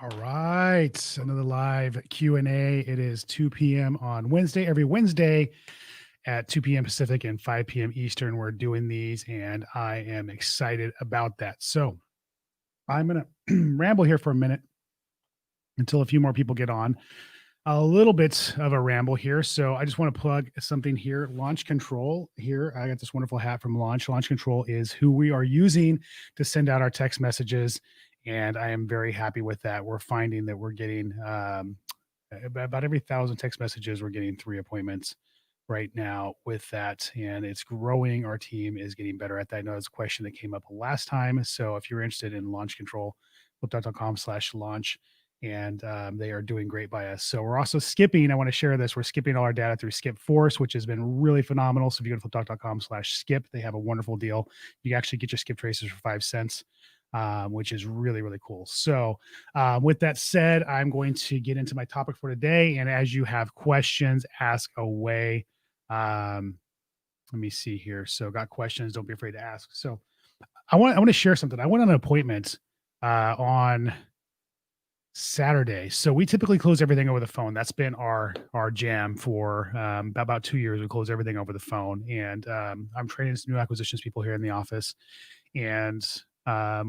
All right, another live Q&A. It is 2 p.m. on Wednesday. Every Wednesday at 2 p.m. Pacific and 5 p.m. Eastern, we're doing these, and I am excited about that. So I'm going to ramble here for a minute until a few more people get on. A little bit of a ramble here. So I just want to plug something here. Launch Control here. I got this wonderful hat from Launch. Launch Control is who we are using to send out our text messages. And I am very happy with that. We're finding that we're getting about every 1,000 text messages, we're getting 3 appointments right now with that. And it's growing. Our team is getting better at that. I know that's a question that came up last time. So if you're interested in Launch Control, flipdot.com/launch, and they are doing great by us. So we're also skipping. I want to share this. We're skipping all our data through Skip Force, which has been really phenomenal. So if you go to fliptalk.com/skip, they have a wonderful deal. You actually get your skip traces for 5 cents, which is really, really cool. So with that said, I'm going to get into my topic for today. And as you have questions, ask away. Um, Let me see here. So got questions. Don't be afraid to ask. So I want to share something. I went on an appointment on Saturday. So we typically close everything over the phone. That's been our jam for about 2 years. We close everything over the phone, and I'm training some new acquisitions people here in the office, and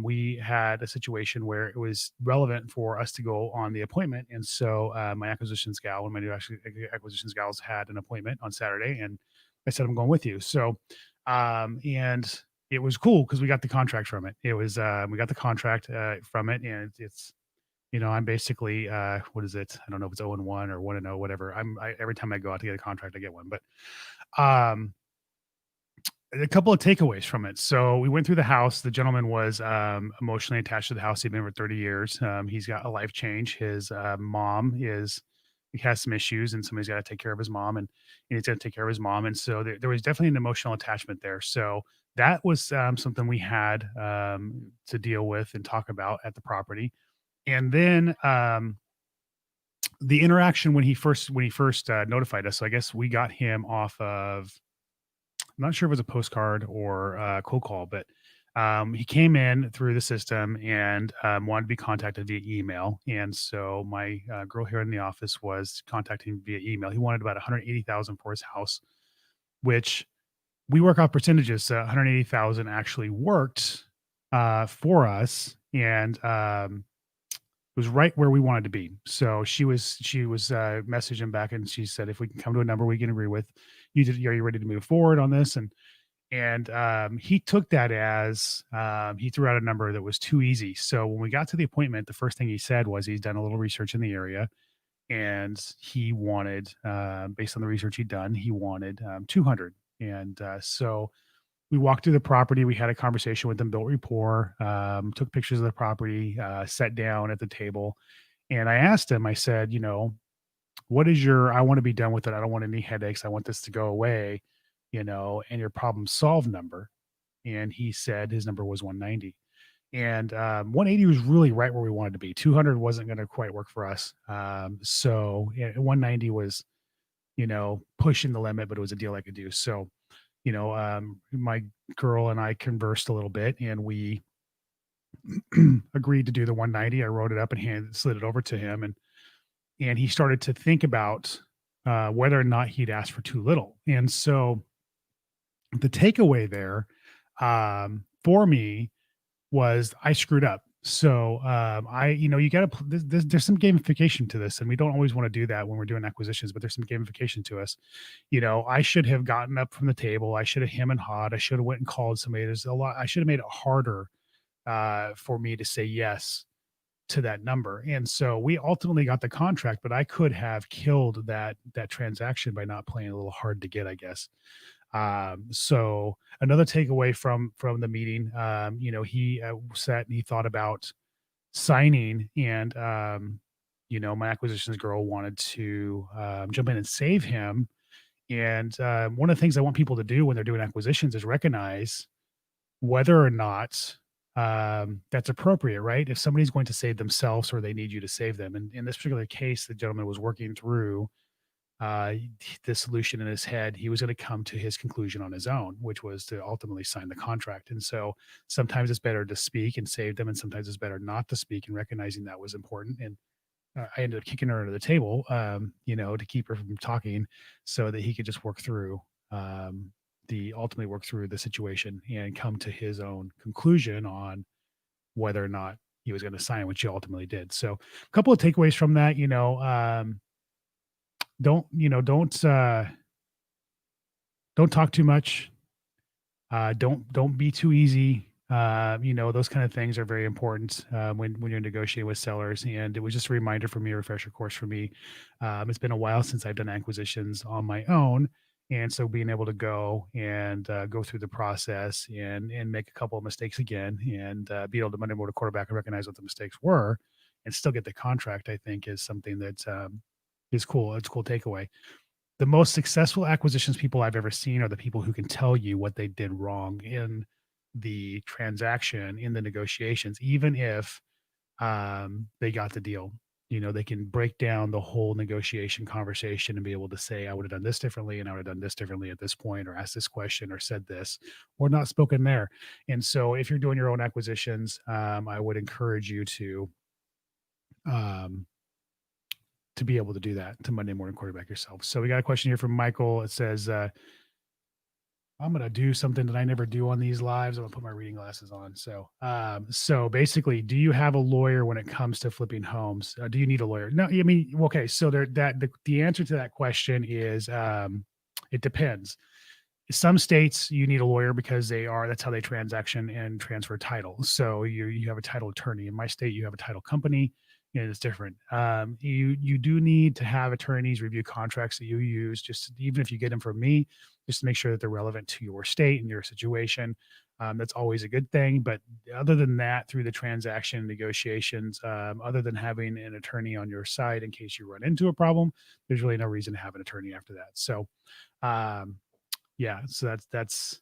we had a situation where it was relevant for us to go on the appointment. And so my acquisitions gal, one of my new acquisitions gals, had an appointment on Saturday, and I said, "I'm going with you." So and it was cool because we got the contract from it. It was we got the contract from it, and it's I'm basically, what is it? I don't know if it's 0-1 or 1-0, whatever. Every time I go out to get a contract, I get one. But um, a couple of takeaways from it. So we went through the house. The gentleman was emotionally attached to the house. He'd been for 30 years. He's got a life change. His mom he has some issues, and somebody's got to take care of his mom, and he's going to take care of his mom. And so there was definitely an emotional attachment there. So that was something we had to deal with and talk about at the property. And then the interaction when he first notified us. So I guess we got him off of, I'm not sure if it was a postcard or a cold call, but he came in through the system and wanted to be contacted via email. And so my girl here in the office was contacting via email. He wanted about 180,000 for his house, which we work off percentages. So 180,000 actually worked for us, and was right where we wanted to be. So she was messaging back, and she said, if we can come to a number we can agree with, are you ready to move forward on this? And he took that as he threw out a number that was too easy. So when we got to the appointment, the first thing he said was he's done a little research in the area, and he wanted, based on the research he'd done, he wanted 200. And so we walked through the property. We had a conversation with them, built rapport, took pictures of the property, sat down at the table. And I asked him, I said, what is I want to be done with it. I don't want any headaches. I want this to go away, and your problem solved number. And he said his number was 190. And 180 was really right where we wanted to be. 200 wasn't going to quite work for us. So 190 was, pushing the limit, but it was a deal I could do. So my girl and I conversed a little bit, and we agreed to do the 190. I wrote it up and slid it over to him, and he started to think about whether or not he'd asked for too little. And so the takeaway there for me was I screwed up. So you got to, there's some gamification to this, and we don't always want to do that when we're doing acquisitions, but there's some gamification to us. I should have gotten up from the table. I should have him and hawed. I should have went and called somebody. There's a lot. I should have made it harder for me to say yes to that number. And so we ultimately got the contract, but I could have killed that transaction by not playing a little hard to get, I guess. So another takeaway from the meeting, he sat and he thought about signing, and my acquisitions girl wanted to jump in and save him. And one of the things I want people to do when they're doing acquisitions is recognize whether or not that's appropriate, right? If somebody's going to save themselves or they need you to save them. And in this particular case, the gentleman was working through uh, the solution in his head, he was going to come to his conclusion on his own, which was to ultimately sign the contract. And so sometimes it's better to speak and save them, and sometimes it's better not to speak and recognizing that was important. And I ended up kicking her under the table, to keep her from talking, so that he could just um, ultimately work through the situation and come to his own conclusion on whether or not he was going to sign, which he ultimately did. So, a couple of takeaways from that, don't you know don't talk too much. Don't be too easy. Those kind of things are very important when you're negotiating with sellers. And it was just a reminder for me, a refresher course for me. It's been a while since I've done acquisitions on my own, and so being able to go and go through the process and make a couple of mistakes again, and be able to Monday morning quarterback and recognize what the mistakes were, and still get the contract, I think is something that is cool. It's a cool takeaway. The most successful acquisitions people I've ever seen are the people who can tell you what they did wrong in the transaction, in the negotiations, even if they got the deal. They can break down the whole negotiation conversation and be able to say, I would have done this differently, and I would have done this differently at this point, or asked this question, or said this, or not spoken there. And so, if you're doing your own acquisitions, I would encourage you um, to be able to do that, to Monday morning quarterback yourself. So we got a question here from Michael. It says, I'm gonna do something that I never do on these lives. I'm gonna put my reading glasses on. So basically, do you have a lawyer when it comes to flipping homes? Do you need a lawyer? No, I mean, okay. So the answer to that question is, it depends. Some states you need a lawyer because that's how they transaction and transfer title. So you have a title attorney. In my state, you have a title company, and it's different. You do need to have attorneys review contracts that you use, just even if you get them from me, just to make sure that they're relevant to your state and your situation. That's always a good thing. But other than that, through the transaction negotiations, other than having an attorney on your side in case you run into a problem, there's really no reason to have an attorney after that. So um, yeah, so that's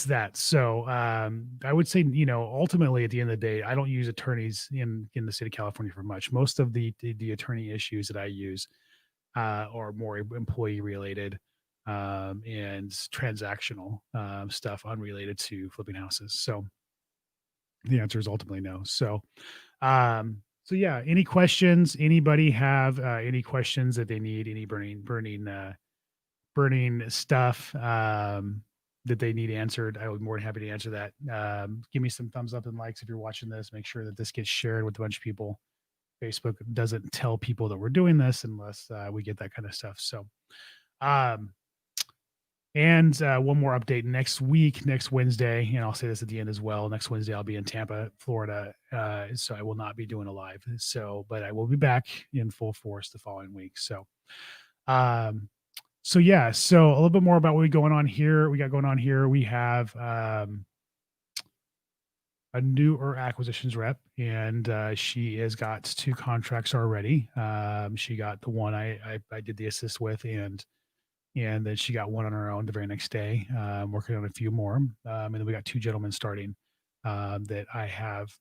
that. So I would say, ultimately at the end of the day, I don't use attorneys in the state of California for much. Most of the attorney issues that I use are more employee related and transactional stuff unrelated to flipping houses. So the answer is ultimately no. So yeah, any questions? Anybody have any questions that they need? Any burning stuff that they need answered? I would be more than happy to answer that. Give me some thumbs up and likes if you're watching this. Make sure that this gets shared with a bunch of people. Facebook doesn't tell people that we're doing this unless we get that kind of stuff. So, um, and one more update next week, next Wednesday, and I'll say this at the end as well. Next Wednesday, I'll be in Tampa, Florida. So I will not be doing a live. So, but I will be back in full force the following week. Um, so yeah, so a little bit more about what we going on here. We got going on here. We have a newer acquisitions rep, and she has got two contracts already. She got the one I did the assist with, and then she got one on her own the very next day. Working on a few more, and then we got two gentlemen starting that I have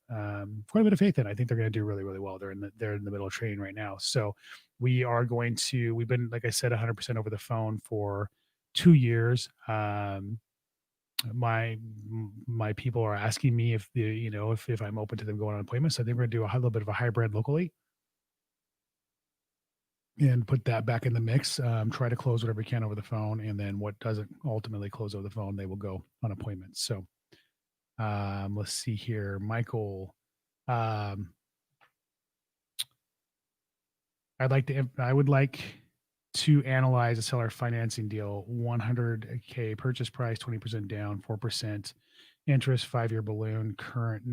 quite a bit of faith in. I think they're going to do really, really well. They're in the middle of training right now. So we've been, like I said, 100% over the phone for 2 years. My people are asking me if I'm open to them going on appointments. So I think we're going to do a little bit of a hybrid locally and put that back in the mix. Try to close whatever we can over the phone, and then what doesn't ultimately close over the phone, they will go on appointments. So let's see here, Michael. Um, I would like to analyze a seller financing deal. 100K purchase price, 20% down, 4% interest, 5-year balloon, current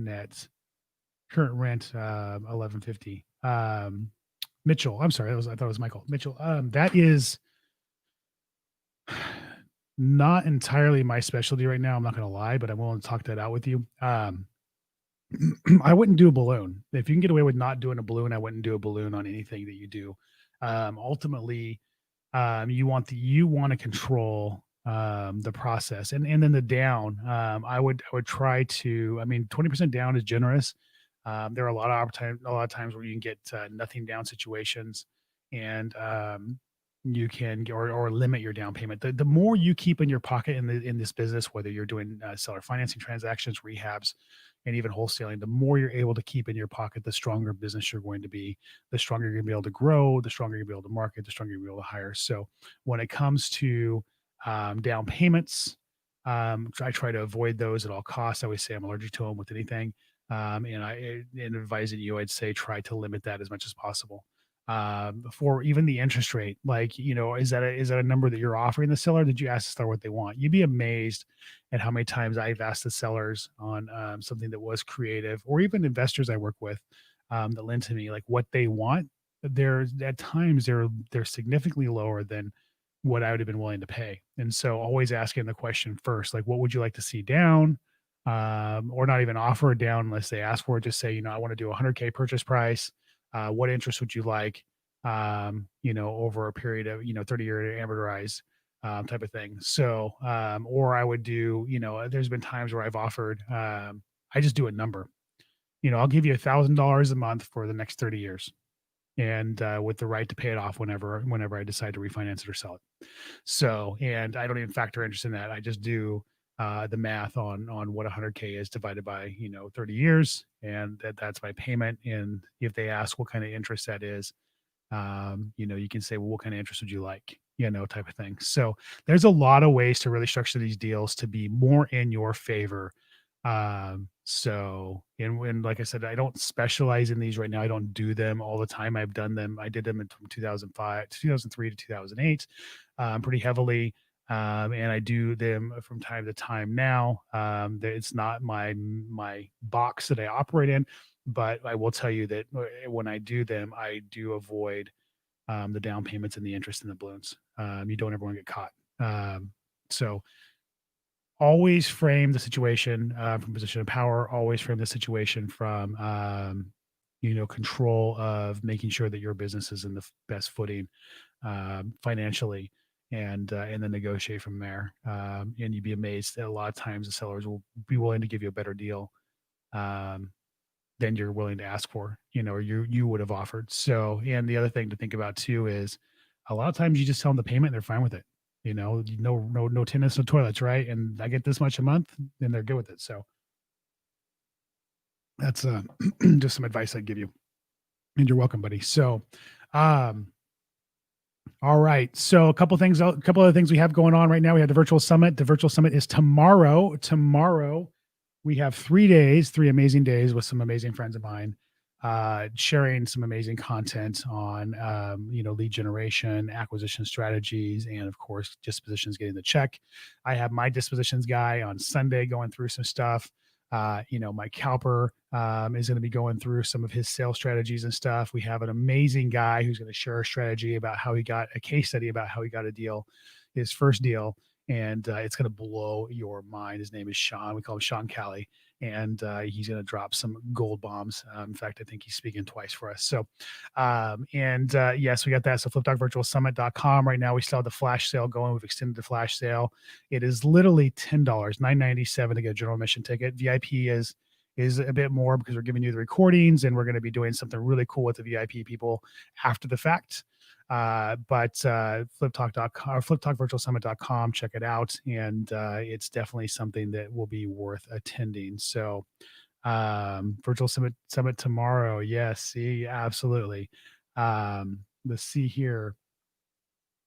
rent, 1150. Mitchell, I'm sorry, I thought it was Michael. Mitchell, that is not entirely my specialty right now. I'm not going to lie, but I'm willing to talk that out with you. I wouldn't do a balloon. If you can get away with not doing a balloon, I wouldn't do a balloon on anything that you do. Ultimately, you want to control the process, and then the down. I would try to. I mean, 20% down is generous. There are a lot of times where you can get nothing down situations, and you can or limit your down payment. The more you keep in your pocket in this business, whether you're doing seller financing transactions, rehabs, and even wholesaling, the more you're able to keep in your pocket, the stronger business you're going to be, the stronger you're going to be able to grow, the stronger you'll be able to market, the stronger you'll be able to hire. So when it comes to down payments, I try to avoid those at all costs. I always say I'm allergic to them with anything. In advising you, I'd say try to limit that as much as possible. For even the interest rate, like, is that a number that you're offering the seller? Did you ask the seller what they want? You'd be amazed at how many times I've asked the sellers on something that was creative, or even investors I work with that lend to me, like what they want. There's at times they're significantly lower than what I would have been willing to pay. And so always asking the question first, like, what would you like to see down? Or not even offer it down unless they ask for it. Just say, I want to do 100K purchase price. What interest would you like? Over a period of 30-year amortized type of thing. So, or I would do, there's been times where I've offered, I just do a number. I'll give you $1,000 a month for the next 30 years, and with the right to pay it off whenever I decide to refinance it or sell it. So, and I don't even factor interest in that. I just do the math on what 100K is divided by 30 years, and that's my payment. And if they ask what kind of interest that is, you can say, well, what kind of interest would you like? Type of thing. So there's a lot of ways to really structure these deals to be more in your favor. And when, like I said, I don't specialize in these right now. I don't do them all the time. I've done them. I did them from 2005, 2003 to 2008, pretty heavily. And I do them from time to time now. It's not my box that I operate in, but I will tell you that when I do them, I do avoid the down payments and the interest in the balloons. You don't ever want to get caught. So always frame the situation from a position of power. Always frame the situation from control of making sure that your business is in the best footing financially, and then negotiate from there. And you'd be amazed that a lot of times the sellers will be willing to give you a better deal um, than you're willing to ask for, or you would have offered. So, and the other thing to think about too is a lot of times you just tell them the payment and they're fine with it. No tennis, no toilets, right? And I get this much a month, then they're good with it. So that's just some advice I'd give you. And you're welcome, buddy. So, um, all right. So a couple other things we have going on right now. We have the virtual summit. The virtual summit is tomorrow. Tomorrow, we have 3 days, 3 amazing days with some amazing friends of mine, sharing some amazing content on, lead generation, acquisition strategies, and of course, dispositions getting the check. I have my dispositions guy on Sunday going through some stuff. Mike Cowper is going to be going through some of his sales strategies and stuff. We have an amazing guy who's going to share a strategy about how he got a case study about how he got a deal, his first deal, and it's going to blow your mind. His name is Sean. We call him Sean Callie, and he's going to drop some gold bombs. In fact, I think he's speaking twice for us. So, yes, we got that. So fliptalkvirtualsummit.com. Right now, we still have the flash sale going. We've extended the flash sale. It is literally $10, $9.97 to get a general admission ticket. VIP is a bit more because we're giving you the recordings, and we're going to be doing something really cool with the VIP people after the fact. But fliptalk.com or fliptalkvirtualsummit.com, check it out. And it's definitely something that will be worth attending. So virtual summit tomorrow. Yes. See, absolutely. Let's see here.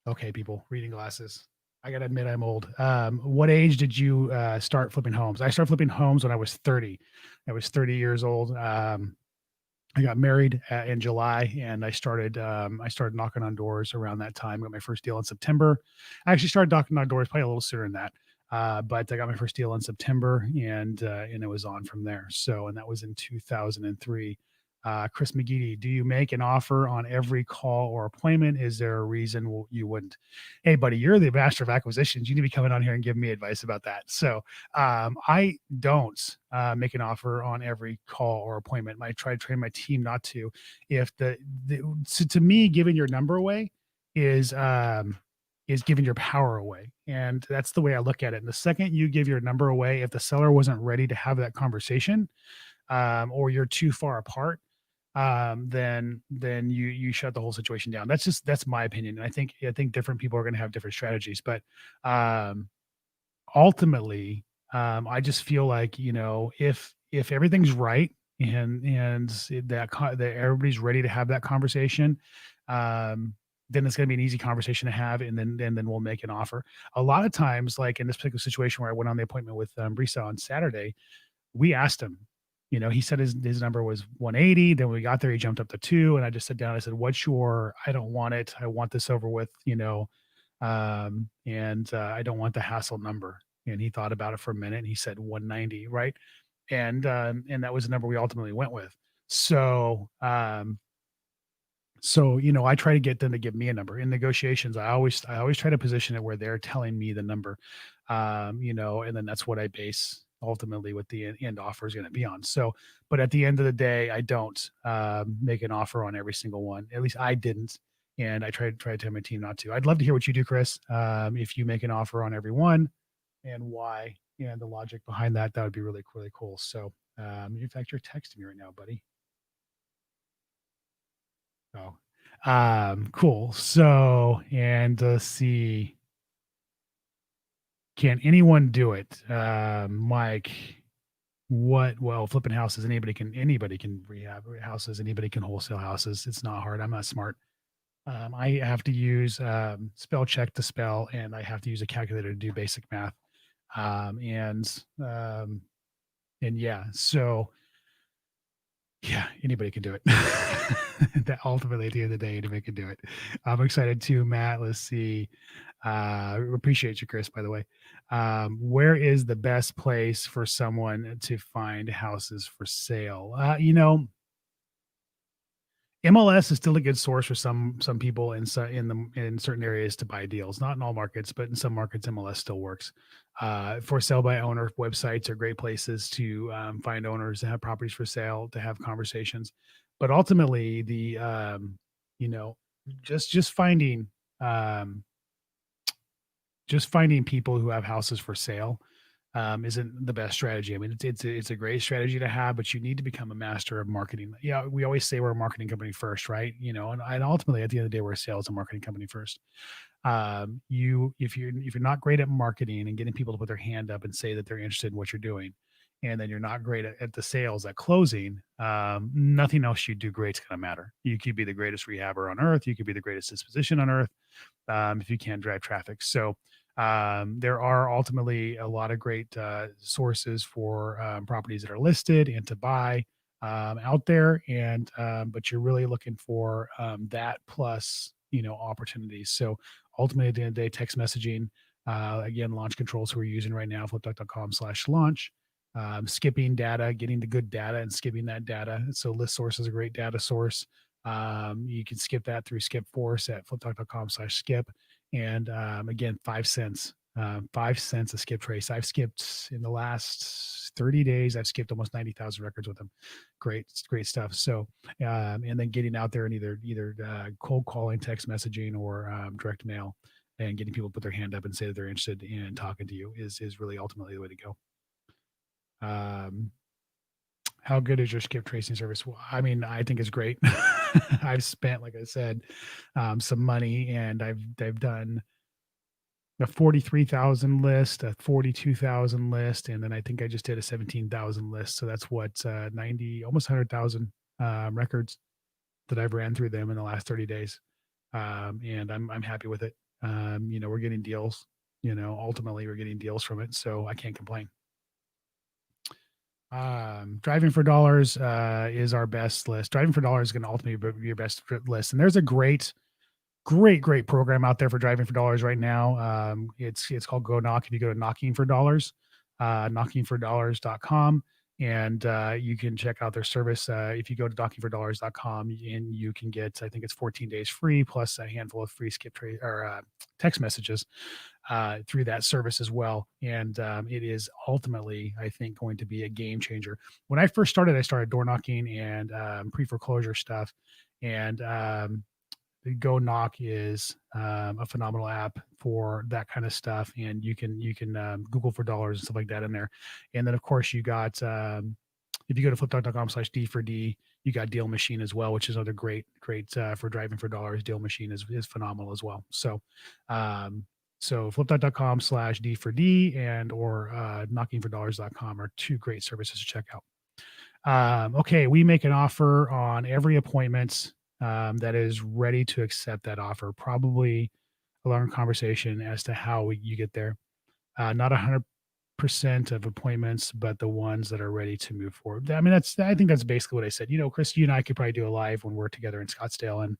Okay, people, reading glasses. I gotta admit I'm old. What age did you start flipping homes? I started flipping homes when I was 30. I was 30 years old. I got married in July, and I started knocking on doors around that time. Got my first deal in September. I actually started knocking on doors probably a little sooner than that. But I got my first deal in September, and it was on from there. So, and that was in 2003. Chris McGeady, do you make an offer on every call or appointment? Is there a reason you wouldn't? Hey, buddy, you're the master of acquisitions. You need to be coming on here and giving me advice about that. So I don't make an offer on every call or appointment. I try to train my team not to. If so to me, giving your number away is giving your power away. And that's the way I look at it. And the second you give your number away, if the seller wasn't ready to have that conversation, or you're too far apart, then you shut the whole situation down. That's my opinion. And I think different people are going to have different strategies, but um, ultimately, I just feel like, if everything's right that everybody's ready to have that conversation, um, then it's going to be an easy conversation to have, and then we'll make an offer. A lot of times, like in this particular situation where I went on the appointment with Brisa on Saturday, we asked him. He said his number was 180. Then when we got there, he jumped up to two, and I just sat down. I said, "What's your? I don't want it. I want this over with. And I don't want the hassle number." And he thought about it for a minute, and he said 190, right? And that was the number we ultimately went with. So, I try to get them to give me a number in negotiations. I always try to position it where they're telling me the number, and then that's what I base ultimately what the end offer is going to be on. So, but at the end of the day, I don't make an offer on every single one. At least I didn't, and I tried to tell my team not to. I'd love to hear what you do, Chris. If you make an offer on every one, and why, and the logic behind that, that would be really really cool. So, in fact, you're texting me right now, buddy. Oh, cool. So, and let's see, can anyone do it? Mike, what? Well, flipping houses, anybody can rehab houses, anybody can wholesale houses. It's not hard. I'm not smart. I have to use spell check to spell, and I have to use a calculator to do basic math. Um, and um, and yeah, so yeah, anybody can do it. That ultimately, at the end of the day, anybody can do it. I'm excited too, Matt. Let's see. Appreciate you, Chris, by the way. Where is the best place for someone to find houses for sale? MLS is still a good source for some people in certain areas to buy deals. Not in all markets, but in some markets, MLS still works. For sale by owner websites are great places to find owners that have properties for sale to have conversations. But ultimately, you know, just finding um, just finding people who have houses for sale isn't the best strategy. I mean, it's a great strategy to have, but you need to become a master of marketing. Yeah, we always say we're a marketing company first, right? And ultimately, at the end of the day, we're a sales and marketing company first. If you're not great at marketing and getting people to put their hand up and say that they're interested in what you're doing, and then you're not great at the sales at closing, nothing else you do great is going to matter. You could be the greatest rehabber on earth, you could be the greatest disposition on earth, if you can drive traffic. So there are ultimately a lot of great sources for properties that are listed and to buy out there, and but you're really looking for that plus opportunities. So ultimately, at the end of the day, text messaging. Again, launch controls who we're using right now, flipduck.com/launch. Skipping data, getting the good data and skipping that data. So list source is a great data source. You can skip that through skip force at fliptalk.com/skip. And again, 5 cents, 5 cents a skip trace. I've skipped in the last 30 days, I've skipped almost 90,000 records with them. Great stuff. So, and then getting out there and either cold calling, text messaging, or direct mail, and getting people to put their hand up and say that they're interested in talking to you is really ultimately the way to go. Um, how good is your skip tracing service? Well, I mean, I think it's great. I've spent, like I said, some money, and I've done a 43,000 list, a 42,000 list, and then I think I just did a 17,000 list. So that's what 90, almost 100,000 records that I've ran through them in the last 30 days, and I'm happy with it. We're getting deals. Ultimately, we're getting deals from it, so I can't complain. Driving for dollars is our best list. Driving for dollars is going to ultimately be your best list, and there's a great program out there for driving for dollars right now. It's called Go Knock. If you go to Knocking for Dollars, knockingfordollars.com, and you can check out their service. If you go to knockingfordollars.com, and you can get, I think it's 14 days free plus a handful of free skip trade or text messages through that service as well. And it is ultimately, I think, going to be a game changer. When I first started, I started door knocking and pre foreclosure stuff, and Go Knock is a phenomenal app for that kind of stuff, and you can Google for dollars and stuff like that in there. And then of course you got if you go to fliptalk.com/D for D, You got Deal Machine as well, which is another great for driving for dollars. Deal Machine is phenomenal as well. Um, so flipdot.com/D for D and or knockingfordollars.com are two great services to check out. Okay, we make an offer on every appointment that is ready to accept that offer. Probably a long conversation as to how you get there. Not 100% of appointments, but the ones that are ready to move forward. I mean, I think that's basically what I said. Chris, you and I could probably do a live when we're together in Scottsdale in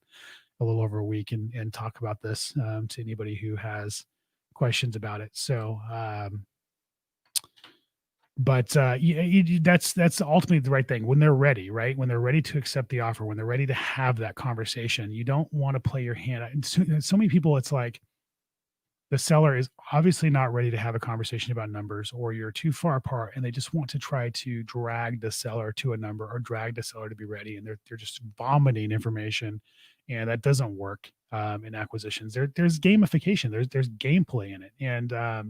a little over a week and talk about this to anybody who has questions about it. So, but that's ultimately the right thing when they're ready, right? When they're ready to accept the offer, when they're ready to have that conversation. You don't want to play your hand. So many people, it's like the seller is obviously not ready to have a conversation about numbers, or you're too far apart and they just want to try to drag the seller to a number or drag the seller to be ready, and they're just vomiting information, and that doesn't work in acquisitions. There's gamification, there's gameplay in it, and I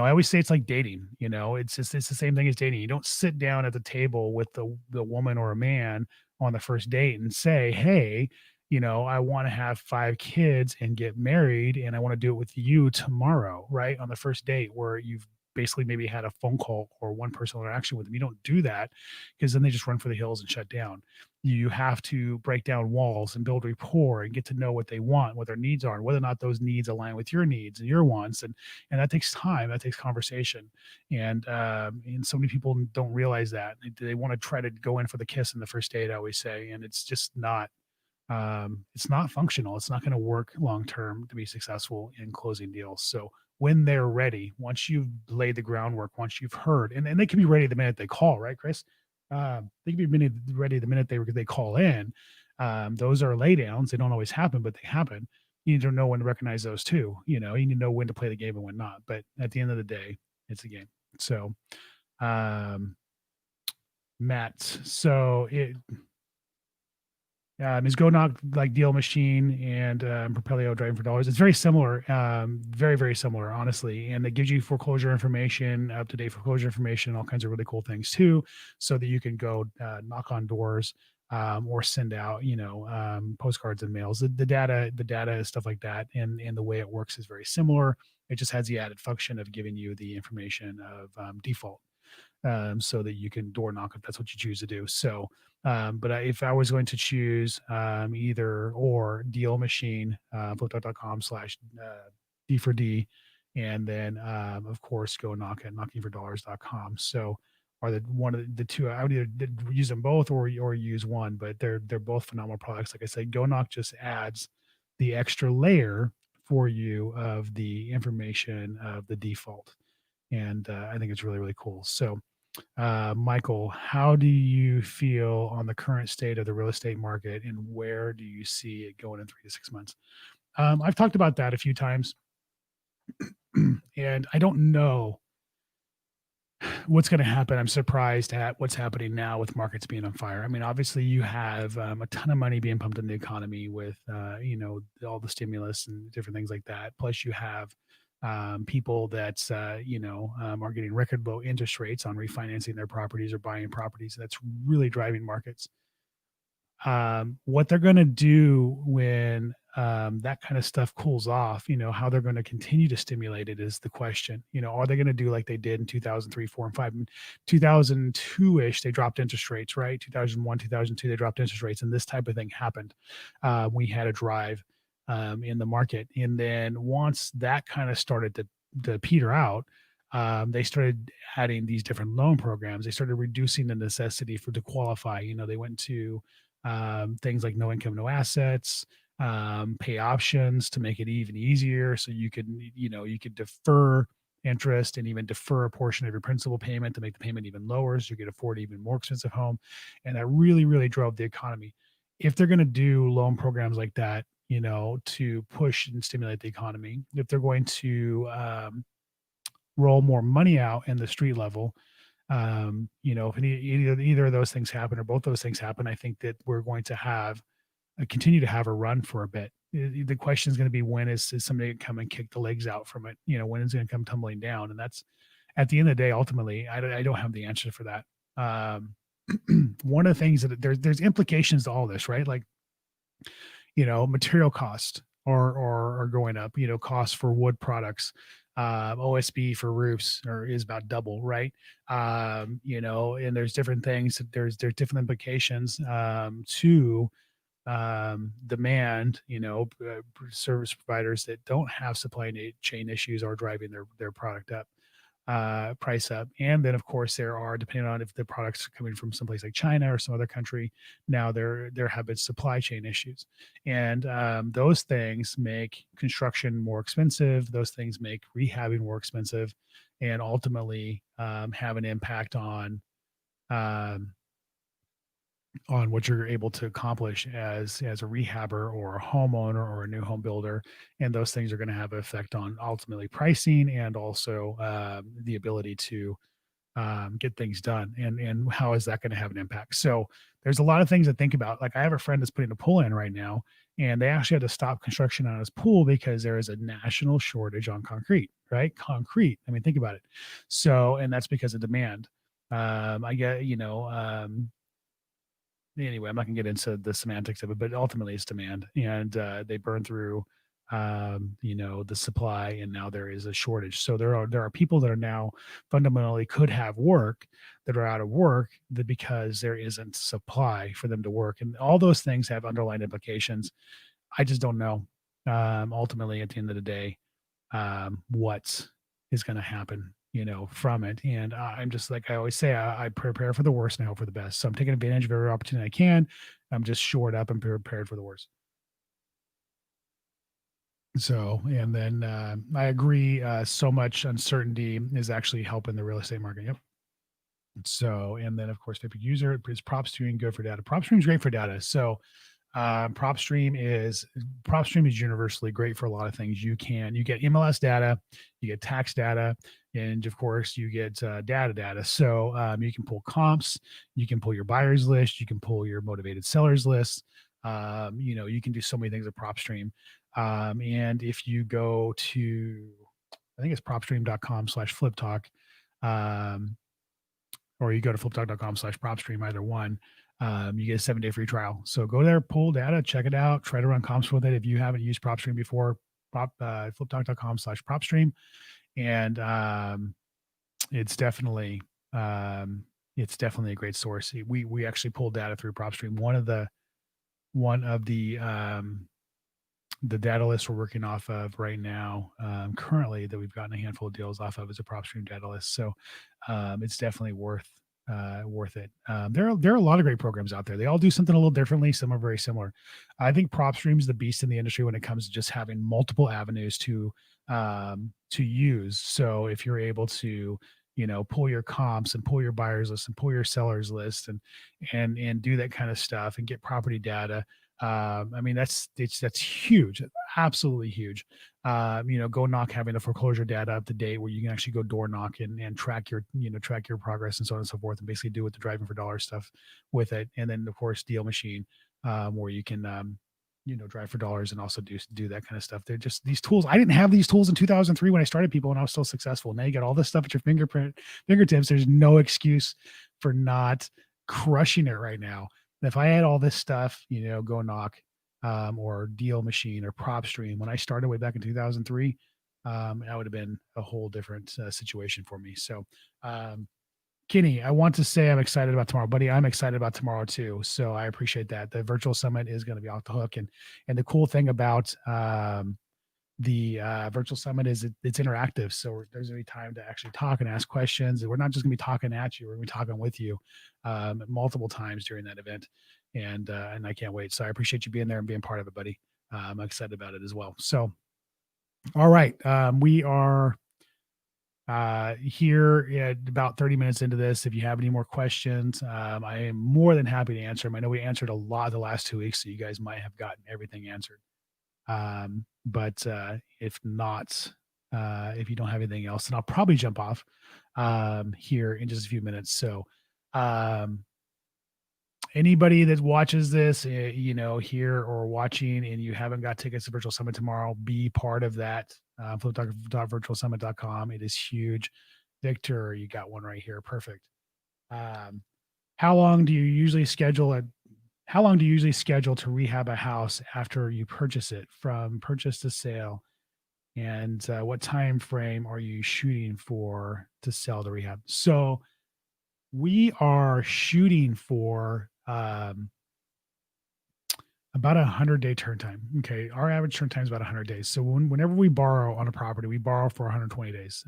always say it's like dating. It's the same thing as dating. You don't sit down at the table with the woman or a man on the first date and say, "Hey, I want to have 5 kids and get married, and I want to do it with you tomorrow," right? On the first date, where you've basically maybe had a phone call or one personal interaction with them. You don't do that because then they just run for the hills and shut down. You have to break down walls and build rapport and get to know what they want, what their needs are, and whether or not those needs align with your needs and your wants. And that takes time, that takes conversation, and so many people don't realize that they want to try to go in for the kiss in the first date, I always say, and it's just not it's not functional. It's not going to work long term to be successful in closing deals. So when they're ready, once you've laid the groundwork, once you've heard, and they can be ready the minute they call, right, Chris? They can be ready the minute they call in. Those are laydowns. They don't always happen, but they happen. You need to know when to recognize those too. You need to know when to play the game and when not. But at the end of the day, it's a game. So, um, Matt, so is Go Knock like Deal Machine and Propelio driving for dollars? It's very similar, very, very similar, honestly. And it gives you foreclosure information, up to date foreclosure information, all kinds of really cool things too, so that you can go knock on doors or send out, postcards and mails. The data, stuff like that, and the way it works is very similar. It just has the added function of giving you the information of default, so that you can door knock if that's what you choose to do. So, but if I was going to choose either or, Deal Machine, flipdot.com/D for D, and then of course Go Knock at knockingfordollars.com. So are one of the two. I would either use them both or use one, but they're both phenomenal products. Like I said, Go Knock just adds the extra layer for you of the information of the default, and I think it's really, really cool. So, Michael, how do you feel on the current state of the real estate market, and where do you see it going in 3 to 6 months? I've talked about that a few times, and I don't know what's going to happen. I'm surprised at what's happening now with markets being on fire. I mean, obviously, you have a ton of money being pumped in the economy with, all the stimulus and different things like that. Plus, you have people that, are getting record low interest rates on refinancing their properties or buying properties. That's really driving markets. What they're going to do when that kind of stuff cools off, how they're going to continue to stimulate it is the question. Are they going to do like they did in 2003, 4, and 5? 2002-ish, they dropped interest rates, right? 2001, 2002, they dropped interest rates, and this type of thing happened. We had a drive in the market. And then once that kind of started to peter out, they started adding these different loan programs. They started reducing the necessity to qualify. They went to things like no income, no assets, pay options to make it even easier. So you could defer interest and even defer a portion of your principal payment to make the payment even lower, so you could afford an even more expensive home. And that really, really drove the economy. If they're going to do loan programs like that, to push and stimulate the economy, if they're going to roll more money out in the street level, if either of those things happen or both those things happen, I think that we're going to continue to have a run for a bit. The question is going to be, when is somebody going to come and kick the legs out from it? When is it going to come tumbling down? And that's, at the end of the day, ultimately, I don't have the answer for that. one of the things that there's implications to all this, right? Like, material costs are going up, costs for wood products, OSB for roofs is about double, right? And there's different things, there's different implications to demand, service providers that don't have supply chain issues are driving their product up, price up. And then of course there are, depending on if the products are coming from someplace like China or some other country, now there have been supply chain issues. And those things make construction more expensive. Those things make rehabbing more expensive, and ultimately have an impact um, on what you're able to accomplish as a rehabber or a homeowner or a new home builder. And those things are going to have an effect on ultimately pricing, and also the ability to get things done, and how is that going to have an impact. So there's a lot of things to think about. Like, I have a friend that's putting a pool in right now, and they actually had to stop construction on his pool because there is a national shortage on concrete, right? Concrete, I mean, think about it. So, and that's because of demand. I get, anyway, I'm not gonna get into the semantics of it, but ultimately it's demand, and they burn through, the supply, and now there is a shortage. So there are people that are now fundamentally could have work that are out of work, that because there isn't supply for them to work, and all those things have underlying implications. I just don't know. Ultimately, at the end of the day, what is going to happen, from it. And I'm just, like I always say, I prepare for the worst and hope for the best. So I'm taking advantage of every opportunity I can. I'm just shored up and prepared for the worst. So, and then I agree. So much uncertainty is actually helping the real estate market. Yep. So, and then of course, favorite user is PropStream, good for data. PropStream is great for data. So, PropStream is universally great for a lot of things. You get MLS data, you get tax data, and of course you get data. So you can pull comps, you can pull your buyers list, you can pull your motivated sellers list. You can do so many things with PropStream. And if you go to, I think it's propstream.com/flip talk, um, or you go to fliptalk.com/propstream, either one. You get a 7-day free trial. So go there, pull data, check it out, try to run comps with it. If you haven't used PropStream before, fliptalk.com/propstream. And it's definitely, it's definitely a great source. We actually pull data through PropStream. One of the data lists we're working off of right now, currently, that we've gotten a handful of deals off of, is a PropStream data list. So it's definitely worth it. There are a lot of great programs out there. They all do something a little differently. Some are very similar. I think PropStream is the beast in the industry when it comes to just having multiple avenues to use. So if you're able to, pull your comps and pull your buyers list and pull your sellers list, and do that kind of stuff and get property data. I mean, that's huge, absolutely huge. Go knock, having the foreclosure data up to date, where you can actually go door knock and track your progress and so on and so forth, and basically do with the driving for dollar stuff with it. And then of course Deal Machine, where you can drive for dollars and also do that kind of stuff. They're just these tools. I didn't have these tools in 2003 when I started people, and I was still successful. Now you got all this stuff at your fingertips. There's no excuse for not crushing it right now. If I had all this stuff, go knock, or Deal Machine or PropStream when I started way back in 2003, that would have been a whole different situation for me. So, Kenny, I want to say I'm excited about tomorrow, buddy. I'm excited about tomorrow too. So I appreciate that. The virtual summit is going to be off the hook, and the cool thing about the virtual summit is it's interactive. So there's going to be time to actually talk and ask questions. We're not just going to be talking at you; we're going to be talking with you multiple times during that event, and I can't wait. So I appreciate you being there and being part of it, buddy. I'm excited about it as well. So, all right, we are here at about 30 minutes into this. If you have any more questions, I am more than happy to answer them. I know we answered a lot the last 2 weeks, so you guys might have gotten everything answered. But if not, if you don't have anything else, then I'll probably jump off here in just a few minutes. So anybody that watches this, here or watching, and you haven't got tickets to Virtual Summit tomorrow, be part of that. Flip.virtualsummit.com. It is huge. Victor, you got one right here. Perfect. How long do you usually schedule a how long do you usually schedule to rehab a house after you purchase it from purchase to sale? And what time frame are you shooting for to sell the rehab? So we are shooting for about a 100-day turn time. Okay, our average turn time is about 100 days. So whenever we borrow on a property, we borrow for 120 days.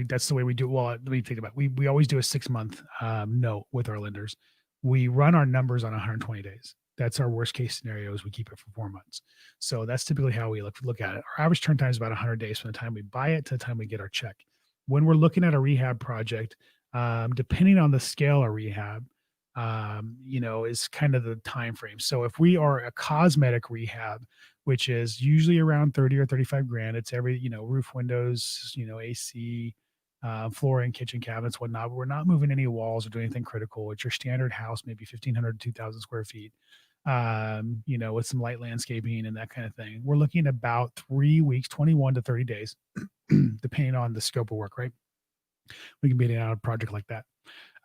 That's the way we do. Well, let me think about it. We always do a 6 month note with our lenders. We run our numbers on 120 days. That's our worst case scenario is we keep it for 4 months. So that's typically how we look at it. Our average turn time is about 100 days from the time we buy it to the time we get our check. When we're looking at a rehab project, depending on the scale of rehab, is kind of the time frame. So if we are a cosmetic rehab, which is usually around 30 or 35 grand, it's every, roof, windows, AC, flooring, kitchen cabinets, whatnot. We're not moving any walls or doing anything critical. It's your standard house, maybe 1,500 to 2,000 square feet, with some light landscaping and that kind of thing. We're looking about 3 weeks, 21 to 30 days, depending on the scope of work, right? We can be in and out of a project like that.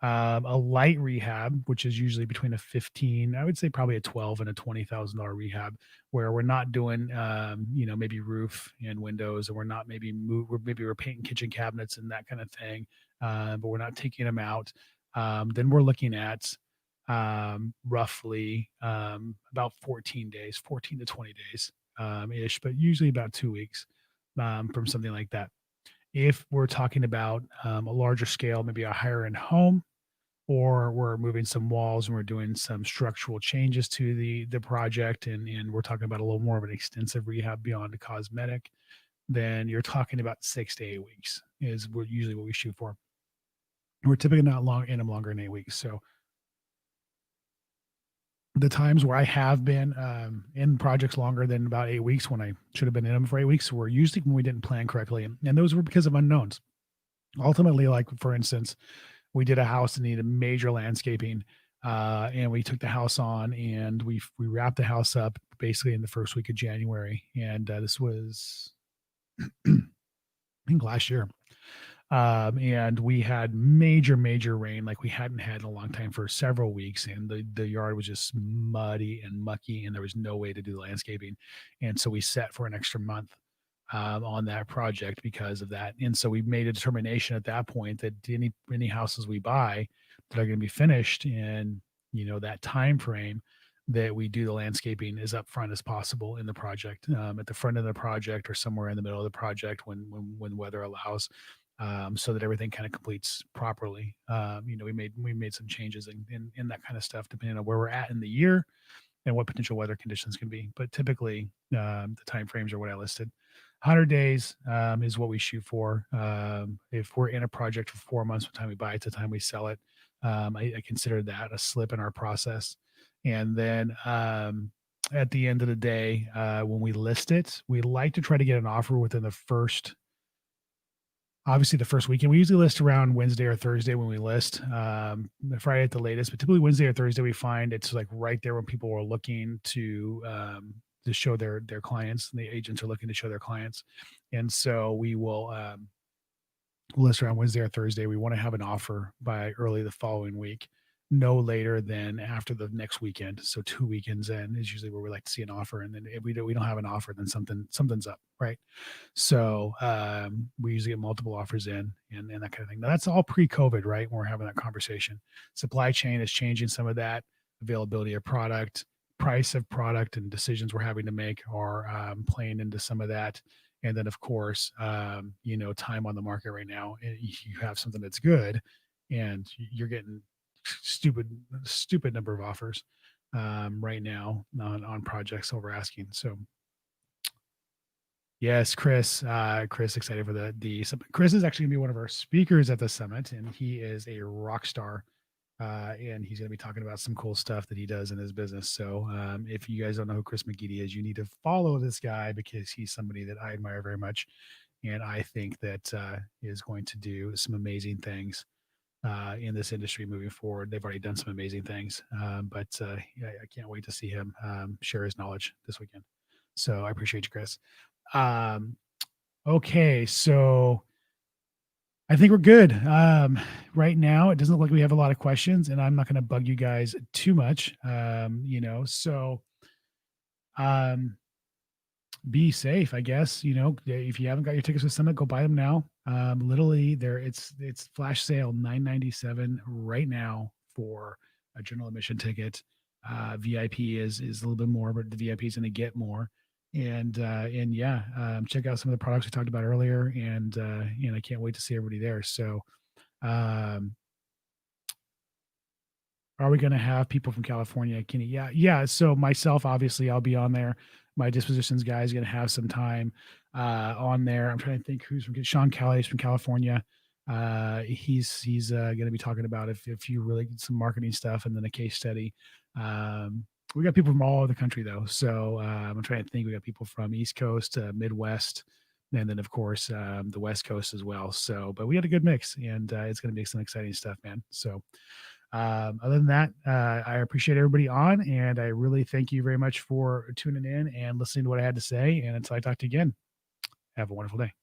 A light rehab, which is usually between a 15, I would say probably a 12 and a $20,000 rehab, where we're not doing, maybe roof and windows, and we're not maybe we're painting kitchen cabinets and that kind of thing, but we're not taking them out. Then we're looking at roughly about 14 days, 14 to 20 days ish, but usually about 2 weeks from something like that. If we're talking about a larger scale, maybe a higher end home, or we're moving some walls and we're doing some structural changes to the project, and we're talking about a little more of an extensive rehab beyond the cosmetic, then you're talking about 6 to 8 weeks is usually what we shoot for. We're typically not long in them longer than 8 weeks. So the times where I have been in projects longer than about 8 weeks when I should have been in them for 8 weeks were usually when we didn't plan correctly. And those were because of unknowns. Ultimately, like for instance, we did a house that needed major landscaping, and we took the house on and we wrapped the house up basically in the first week of January. And this was, I think, last year. And we had major rain like we hadn't had in a long time for several weeks, and the yard was just muddy and mucky, and there was no way to do landscaping. And so we set for an extra month on that project because of that. And so we made a determination at that point that any houses we buy that are going to be finished in that time frame, that we do the landscaping as upfront as possible in the project, at the front of the project or somewhere in the middle of the project when weather allows, so that everything kind of completes properly. We made some changes in that kind of stuff depending on where we're at in the year and what potential weather conditions can be. But typically, the time frames are what I listed. 100 days is what we shoot for. If we're in a project for 4 months from the time we buy it to the time we sell it, I consider that a slip in our process. And then at the end of the day, when we list it, we like to try to get an offer within obviously the first weekend. We usually list around Wednesday or Thursday when we list, Friday at the latest, but typically Wednesday or Thursday we find it's like right there when people are looking to show their clients, and the agents are looking to show their clients. And so we'll list around Wednesday or Thursday. We want to have an offer by early the following week, no later than after the next weekend. So 2 weekends in is usually where we like to see an offer. And then if we don't have an offer, then something's up, right? So we usually get multiple offers in and that kind of thing. Now that's all pre-COVID, right? When we're having that conversation. Supply chain is changing some of that. Availability of product, price of product, and decisions we're having to make are playing into some of that. And then, of course, time on the market right now. You have something that's good, and you're getting stupid number of offers right now on projects over asking. So yes, Chris, excited for the summit. Chris is actually gonna be one of our speakers at the summit, and he is a rock star. And he's going to be talking about some cool stuff that he does in his business. So if you guys don't know who Chris McGeady is, you need to follow this guy because he's somebody that I admire very much, and I think that is going to do some amazing things in this industry moving forward. They've already done some amazing things, but yeah, I can't wait to see him share his knowledge this weekend. So I appreciate you, Chris. Okay, so I think we're good. Right now, it doesn't look like we have a lot of questions, and I'm not going to bug you guys too much. So um, be safe, I guess. If you haven't got your tickets for Summit, go buy them now. Literally, it's flash sale $9.97 right now for a general admission ticket. VIP is a little bit more, but the VIP is going to get more. And yeah, check out some of the products we talked about earlier, and I can't wait to see everybody there. So, um, are we going to have people from California? Kenny? Yeah, yeah. So myself, obviously, I'll be on there. My dispositions guy is going to have some time on there. I'm trying to think who's from Sean Kelly is from California. He's going to be talking about if you really some marketing stuff and then a case study. We got people from all over the country though, so I'm trying to think. We got people from East Coast, Midwest, and then of course the West Coast as well. So, but we had a good mix, and it's going to be some exciting stuff, man. So other than that, I appreciate everybody on, and I really thank you very much for tuning in and listening to what I had to say. And until I talk to you again, have a wonderful day.